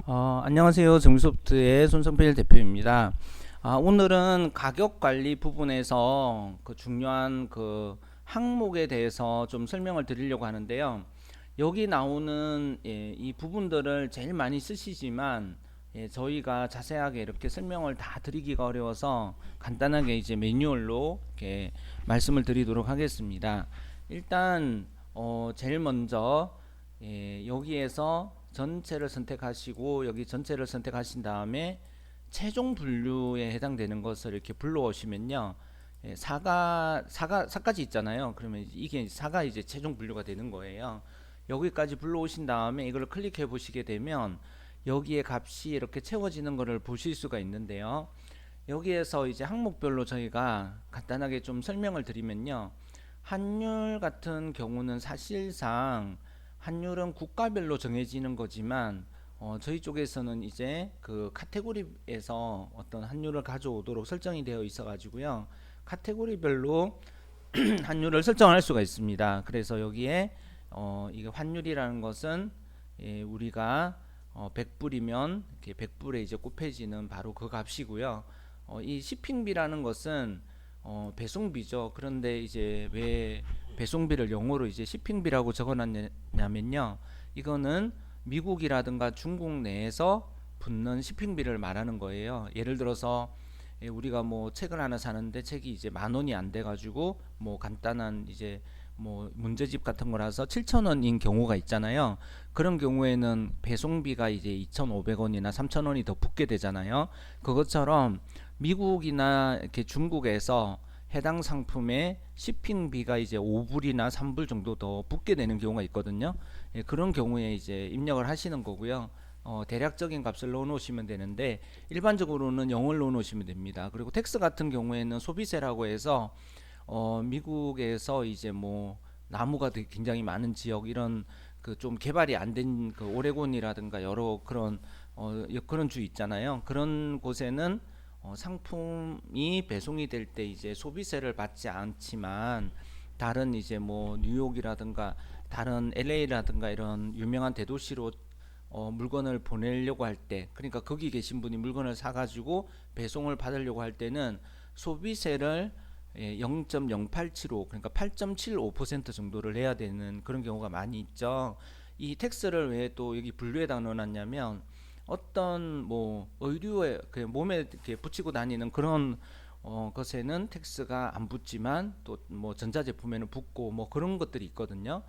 안녕하세요. 정유소프트의 손성필 대표입니다. 오늘은 가격 관리 부분에서 그 중요한 그 항목에 대해서 좀 설명을 드리려고 하는데요. 여기 나오는 이 부분들을 제일 많이 쓰시지만 저희가 자세하게 이렇게 설명을 다 드리기가 어려워서 간단하게 이제 매뉴얼로 이렇게 말씀을 드리도록 하겠습니다. 일단 제일 먼저 여기에서 전체를 선택하시고 여기 전체를 선택하신 다음에 최종 분류에 해당되는 것을 이렇게 불러오시면요. 사까지 있잖아요. 그러면 이게 사가 이제 최종 분류가 되는 거예요. 여기까지 불러오신 다음에 이걸 클릭해 보시게 되면 여기에 값이 이렇게 채워지는 것을 보실 수가 있는데요. 여기에서 이제 항목별로 저희가 간단하게 좀 설명을 드리면요. 환율 같은 경우는 사실상 환율은 국가별로 정해지는 거지만 저희 쪽에서는 이제 그 카테고리에서 어떤 환율을 가져오도록 설정이 되어 있어 가지고요. 카테고리별로 환율을 설정할 수가 있습니다. 그래서 여기에 이게 환율이라는 것은 우리가 100불이면 이렇게 100불에 이제 곱해지는 바로 그 값이고요. 이 shipping비라는 것은 배송비죠. 그런데 이제 왜 배송비를 영어로 이제 shipping비라고 적어놨냐면요. 이거는 미국이라든가 중국 내에서 붙는 shipping비를 말하는 거예요. 예를 들어서 우리가 뭐 책을 하나 사는데 책이 이제 10,000원이 안 돼가지고 뭐 간단한 이제 뭐 문제집 같은 거라서 7,000원인 경우가 있잖아요. 그런 경우에는 배송비가 이제 2,500원이나 3,000원이 더 붙게 되잖아요. 그것처럼 미국이나 이렇게 중국에서 해당 상품의 shipping비가 이제 5불이나 3불 정도 더 붙게 되는 경우가 있거든요. 그런 경우에 이제 입력을 하시는 거고요. 대략적인 값을 넣어 놓으시면 되는데 일반적으로는 0을 넣어 놓으시면 됩니다. 그리고 텍스 같은 경우에는 소비세라고 해서 미국에서 이제 뭐 나무가 굉장히 많은 지역 이런 그 좀 개발이 안 된 그 오레곤이라든가 여러 그런 주 있잖아요. 그런 곳에는 상품이 배송이 될 때 이제 소비세를 받지 않지만 다른 이제 뭐 뉴욕이라든가 다른 LA라든가 이런 유명한 대도시로 물건을 보내려고 할 때, 그러니까 거기 계신 분이 물건을 사가지고 배송을 받으려고 할 때는 소비세를 0.0875 그러니까 8.75% 정도를 내야 되는 그런 경우가 많이 있죠. 이 텍스를 왜 또 여기 분류에다 넣어놨냐면 어떤 뭐 의류에 그 몸에 이렇게 붙이고 다니는 그런 것에는 텍스가 안 붙지만 또 뭐 전자제품에는 붙고 뭐 그런 것들이 있거든요.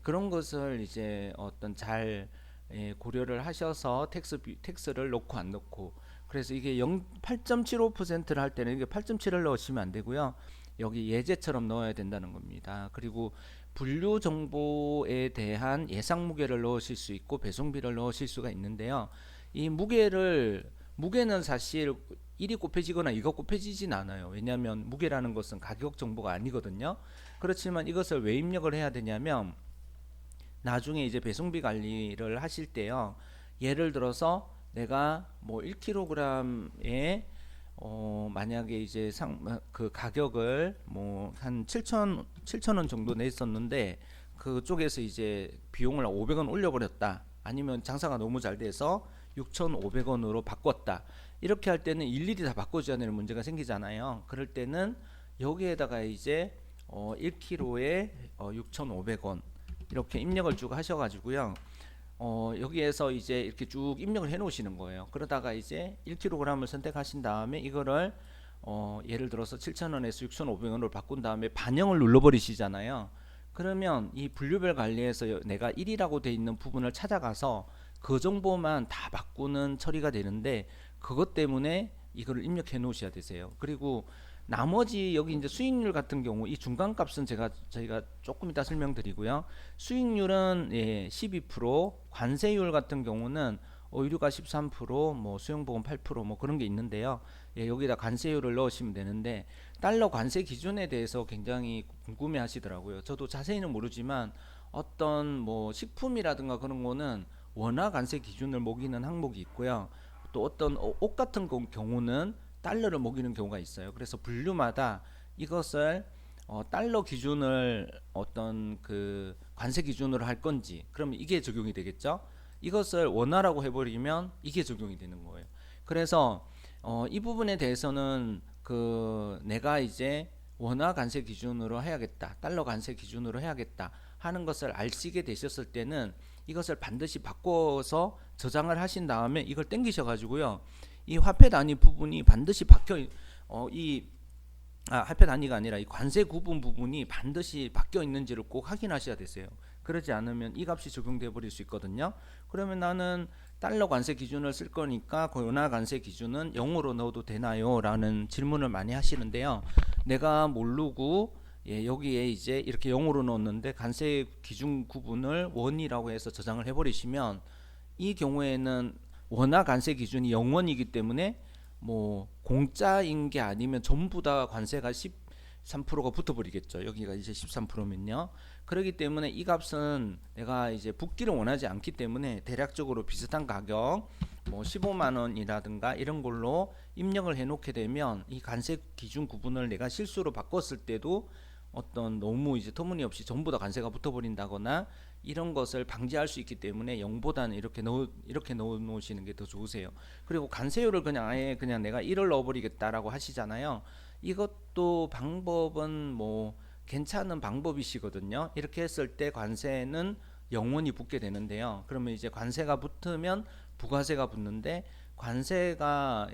그런 것을 이제 어떤 잘 고려를 하셔서 텍스를 넣고 안 넣고 그래서 이게 8.75%를 할 때는 이게 8.7을 넣으시면 안 되고요. 여기 예제처럼 넣어야 된다는 겁니다. 그리고 분류 정보에 대한 예상 무게를 넣으실 수 있고 배송비를 넣으실 수가 있는데요. 이 무게는 사실 1이 곱해지거나 2가 곱해지진 않아요. 왜냐하면 무게라는 것은 가격 정보가 아니거든요. 그렇지만 이것을 왜 입력을 해야 되냐면 나중에 이제 배송비 관리를 하실 때요. 예를 들어서 내가 뭐 1kg에 만약에 이제 그 가격을 뭐 한 7,000원 정도 냈었는데 그쪽에서 이제 비용을 500원 올려버렸다. 아니면 장사가 너무 잘 돼서 6,500원으로 바꿨다. 이렇게 할 때는 일일이 다 바꿔줘야 되는 문제가 생기잖아요. 그럴 때는 여기에다가 이제 1kg에 6,500원 이렇게 입력을 쭉 하셔가지고요. 여기에서 이제 이렇게 쭉 입력을 해 놓으시는 거예요. 그러다가 이제 1kg을 선택하신 다음에 이거를 예를 들어서 7,000원에서 6,500원으로 바꾼 다음에 반영을 눌러버리시잖아요. 그러면 이 분류별 관리에서 내가 1이라고 돼 있는 부분을 찾아가서 그 정보만 다 바꾸는 처리가 되는데 그것 때문에 이거를 입력해 놓으셔야 되세요. 그리고 나머지 여기 이제 수익률 같은 경우 이 중간값은 저희가 조금 이따 설명드리고요. 수익률은 12%, 관세율 같은 경우는 의류가 13%, 뭐 수용보험 8%뭐 그런 게 있는데요. 여기다 관세율을 넣으시면 되는데 달러 관세 기준에 대해서 굉장히 궁금해 하시더라고요. 저도 자세히는 모르지만 어떤 뭐 식품이라든가 그런 거는 원화 관세 기준을 먹이는 항목이 있고요. 또 어떤 옷 같은 경우는 달러를 먹이는 경우가 있어요. 그래서 분류마다 이것을 달러 기준을 어떤 그 관세 기준으로 할 건지 그러면 이게 적용이 되겠죠. 이것을 원화라고 해버리면 이게 적용이 되는 거예요. 그래서 이 부분에 대해서는 내가 이제 원화 관세 기준으로 해야겠다, 달러 관세 기준으로 해야겠다 하는 것을 아시게 되셨을 때는 이것을 반드시 바꿔서 저장을 하신 다음에 이걸 땡기셔 가지고요, 이 화폐 단위 부분이 반드시 화폐 단위가 아니라 이 관세 구분 부분이 반드시 바뀌어 있는지를 꼭 확인하셔야 되세요. 그러지 않으면 이 값이 적용돼 버릴 수 있거든요. 그러면 나는 달러 관세 기준을 쓸 거니까 원화 관세 기준은 0으로 넣어도 되나요? 라는 질문을 많이 하시는데요. 내가 모르고 여기에 이제 이렇게 0으로 넣었는데 관세 기준 구분을 원이라고 해서 저장을 해버리시면 이 경우에는 원화 관세 기준이 0원이기 때문에 뭐 공짜인 게 아니면 전부 다 관세가 13%가 붙어버리겠죠. 여기가 이제 13%면요. 그렇기 때문에 이 값은 내가 이제 붙기를 원하지 않기 때문에 대략적으로 비슷한 가격 뭐 15만 원이라든가 이런 걸로 입력을 해 놓게 되면 이 관세 기준 구분을 내가 실수로 바꿨을 때도 어떤 너무 이제 터무니없이 전부 다 관세가 붙어버린다거나 이런 것을 방지할 수 있기 때문에 0보다는 이렇게 넣어 놓으시는 게 더 좋으세요. 그리고 관세율을 그냥 아예 그냥 내가 1을 넣어버리겠다라고 하시잖아요. 이것도 방법은 뭐 괜찮은 방법이시거든요. 이렇게 했을 때 관세는 0원이 붙게 되는데요. 그러면 이제 관세가 붙으면 부가세가 붙는데 관세가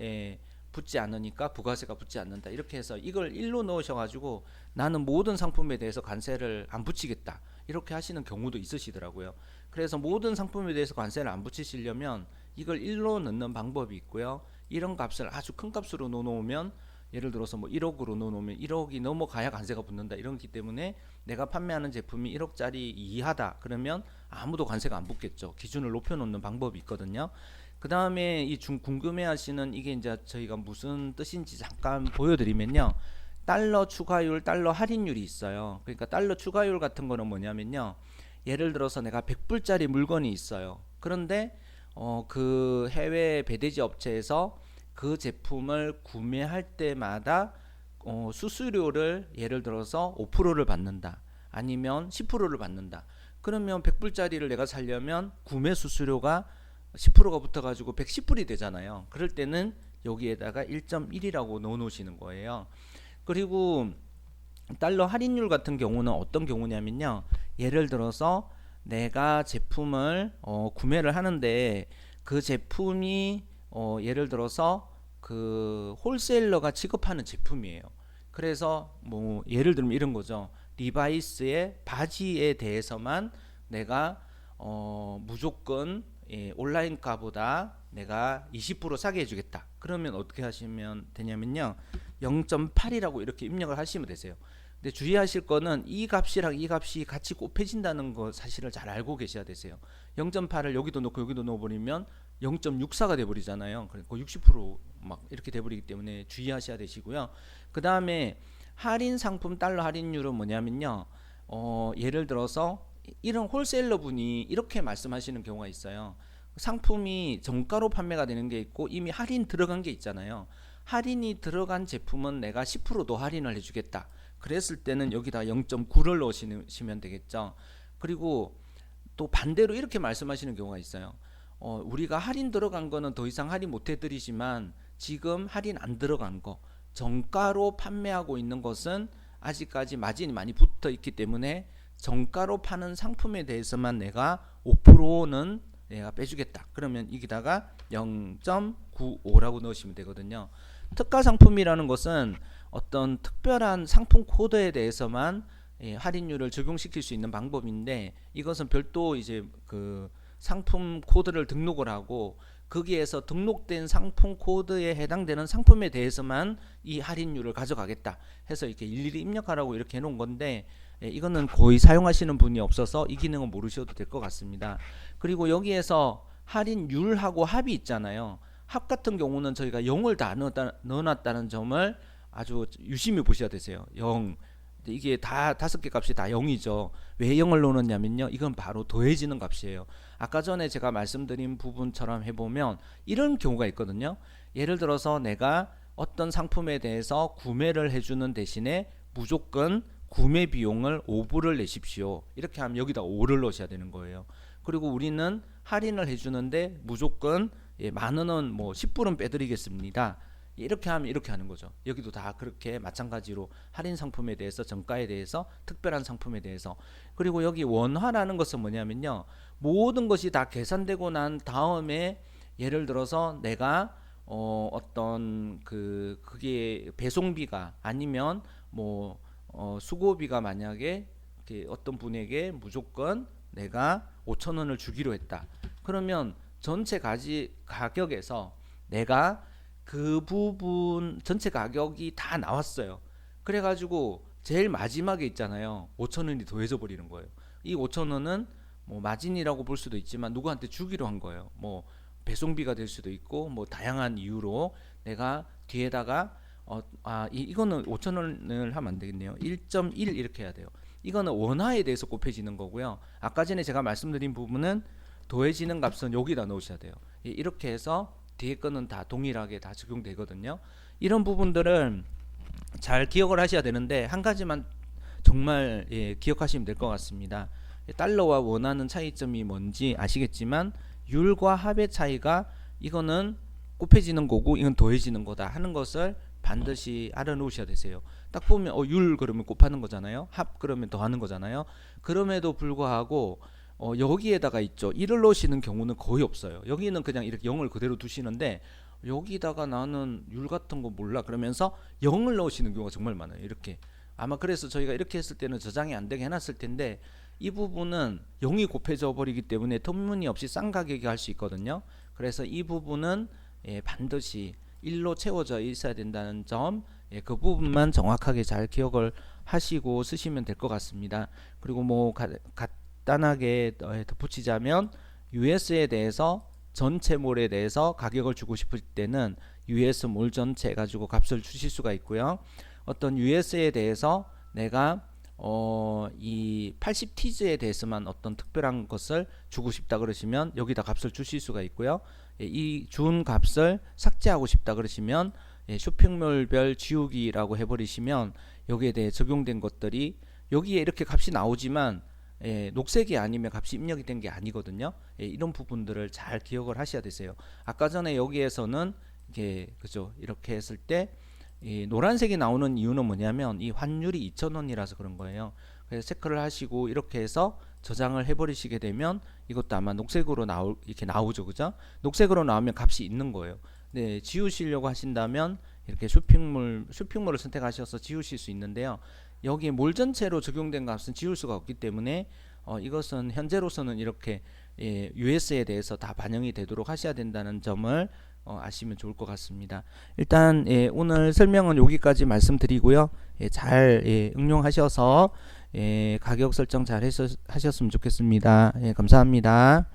붙지 않으니까 부가세가 붙지 않는다. 이렇게 해서 이걸 1로 넣으셔가지고 나는 모든 상품에 대해서 관세를 안 붙이겠다. 이렇게 하시는 경우도 있으시더라고요. 그래서 모든 상품에 대해서 관세를 안 붙이시려면 이걸 1로 넣는 방법이 있고요. 이런 값을 아주 큰 값으로 넣어놓으면 예를 들어서 뭐 1억으로 넣어놓으면 1억이 넘어가야 관세가 붙는다. 이렇기 때문에 내가 판매하는 제품이 1억짜리 이하다. 그러면 아무도 관세가 안 붙겠죠. 기준을 높여놓는 방법이 있거든요. 그 다음에 이 궁금해하시는 이게 이제 저희가 무슨 뜻인지 잠깐 보여드리면요. 달러 추가율, 달러 할인율이 있어요. 그러니까 달러 추가율 같은 거는 뭐냐면요. 예를 들어서 내가 100불짜리 물건이 있어요. 그런데 그 해외 배대지 업체에서 그 제품을 구매할 때마다 수수료를 예를 들어서 5%를 받는다. 아니면 10%를 받는다. 그러면 100불짜리를 내가 사려면 구매 수수료가 10%가 붙어가지고 110불이 되잖아요. 그럴 때는 여기에다가 1.1이라고 넣어 놓으시는 거예요. 그리고 달러 할인율 같은 경우는 어떤 경우냐면요. 예를 들어서 내가 제품을 구매를 하는데 그 제품이 예를 들어서 그 홀세일러가 취급하는 제품이에요. 그래서 뭐 예를 들면 이런 거죠. 리바이스의 바지에 대해서만 내가 무조건 온라인 가보다 내가 20% 싸게 해주겠다. 그러면 어떻게 하시면 되냐면요. 0.8이라고 이렇게 입력을 하시면 되세요. 근데 주의하실 거는 이 값이랑 이 값이 같이 곱해진다는 거 사실을 잘 알고 계셔야 되세요. 0.8을 여기도 넣고 여기도 넣어버리면 0.64가 돼버리잖아요. 그러니까 60%막 이렇게 돼버리기 때문에 주의하셔야 되시고요. 그 다음에 할인 상품 달러 할인율은 뭐냐면요. 예를 들어서 이런 홀세일러 분이 이렇게 말씀하시는 경우가 있어요. 상품이 정가로 판매가 되는 게 있고 이미 할인 들어간 게 있잖아요. 할인이 들어간 제품은 내가 10%더 할인을 해주겠다. 그랬을 때는 여기다 0.9를 넣으시면 되겠죠. 그리고 또 반대로 이렇게 말씀하시는 경우가 있어요. 우리가 할인 들어간 거는 더 이상 할인 못 해드리지만 지금 할인 안 들어간 거 정가로 판매하고 있는 것은 아직까지 마진이 많이 붙어 있기 때문에 정가로 파는 상품에 대해서만 내가 5%는 내가 빼주겠다. 그러면 여기다가 0.95라고 넣으시면 되거든요. 특가 상품이라는 것은 어떤 특별한 상품 코드에 대해서만 할인율을 적용시킬 수 있는 방법인데 이것은 별도 이제 그 상품 코드를 등록을 하고 거기에서 등록된 상품 코드에 해당되는 상품에 대해서만 이 할인율을 가져가겠다 해서 이렇게 일일이 입력하라고 이렇게 해놓은 건데 이거는 거의 사용하시는 분이 없어서 이 기능은 모르셔도 될 것 같습니다. 그리고 여기에서 할인율하고 합이 있잖아요. 합 같은 경우는 저희가 0을 다 넣어놨다는 점을 아주 유심히 보셔야 되세요. 0. 이게 다 5개 값이 다 0이죠. 왜 0을 넣었냐면요. 이건 바로 더해지는 값이에요. 아까 전에 제가 말씀드린 부분처럼 해보면 이런 경우가 있거든요. 예를 들어서 내가 어떤 상품에 대해서 구매를 해주는 대신에 무조건 구매 비용을 5불을 내십시오. 이렇게 하면 여기다 5를 넣으셔야 되는 거예요. 그리고 우리는 할인을 해주는데 무조건 만 원은 뭐 10불은 빼드리겠습니다. 이렇게 하면 이렇게 하는 거죠. 여기도 다 그렇게 마찬가지로 할인 상품에 대해서, 정가에 대해서, 특별한 상품에 대해서. 그리고 여기 원화라는 것은 뭐냐면요, 모든 것이 다 계산되고 난 다음에 예를 들어서 내가 어떤 그게 배송비가 아니면 뭐 수고비가 만약에 어떤 분에게 무조건 내가 5,000원을 주기로 했다. 그러면 전체 가격에서 내가 그 부분 전체 가격이 다 나왔어요. 그래가지고 제일 마지막에 있잖아요, 5,000원이 더해져 버리는 거예요. 이 5,000원은 뭐 마진이라고 볼 수도 있지만 누구한테 주기로 한 거예요. 뭐 배송비가 될 수도 있고 뭐 다양한 이유로 내가 뒤에다가 이거는 5,000원을 하면 안 되겠네요. 1.1 이렇게 해야 돼요. 이거는 원화에 대해서 곱해지는 거고요. 아까 전에 제가 말씀드린 부분은 더해지는 값은 여기다 넣으셔야 돼요. 이렇게 해서 뒤에 거는 다 동일하게 다 적용되거든요. 이런 부분들은 잘 기억을 하셔야 되는데 한 가지만 정말 기억하시면 될 것 같습니다. 달러와 원화는 차이점이 뭔지 아시겠지만 율과 합의 차이가, 이거는 곱해지는 거고 이건 더해지는 거다 하는 것을 반드시 알아놓으셔야 되세요. 딱 보면 율 그러면 곱하는 거잖아요. 합 그러면 더하는 거잖아요. 그럼에도 불구하고 여기에다가 있죠, 1을 넣으시는 경우는 거의 없어요. 여기는 그냥 이렇게 0을 그대로 두시는데 여기다가 나는 율 같은 거 몰라 그러면서 0을 넣으시는 경우가 정말 많아요. 이렇게 아마 그래서 저희가 이렇게 했을 때는 저장이 안 되게 해놨을 텐데, 이 부분은 0이 곱해져 버리기 때문에 터무니없이 싼 가격에 할 수 있거든요. 그래서 이 부분은 반드시 1로 채워져 있어야 된다는 점, 그 부분만 정확하게 잘 기억을 하시고 쓰시면 될 것 같습니다. 그리고 뭐 간단하게 덧붙이자면 US에 대해서 전체몰에 대해서 가격을 주고 싶을 때는 US몰 전체 가지고 값을 주실 수가 있고요. 어떤 US에 대해서 내가 이 80티즈에 대해서만 어떤 특별한 것을 주고 싶다 그러시면 여기다 값을 주실 수가 있고요. 이 준 값을 삭제하고 싶다 그러시면 쇼핑몰별 지우기라고 해버리시면 여기에 대해 적용된 것들이 여기에 이렇게 값이 나오지만 녹색이 아니면 값이 입력이 된 게 아니거든요. 이런 부분들을 잘 기억을 하셔야 되세요. 아까 전에 여기에서는 그죠, 이렇게 했을 때 노란색이 나오는 이유는 뭐냐면 이 환율이 2,000원이라서 그런 거예요. 그래서 체크를 하시고 이렇게 해서 저장을 해버리시게 되면 이것도 아마 녹색으로 이렇게 나오죠, 그죠? 녹색으로 나오면 값이 있는 거예요. 네, 지우시려고 하신다면 이렇게 쇼핑몰을 선택하셔서 지우실 수 있는데요. 여기에 몰 전체로 적용된 값은 지울 수가 없기 때문에 이것은 현재로서는 이렇게 US에 대해서 다 반영이 되도록 하셔야 된다는 점을 아시면 좋을 것 같습니다. 일단 오늘 설명은 여기까지 말씀드리고요. 잘 응용하셔서 가격 설정 잘 하셨으면 좋겠습니다. 감사합니다.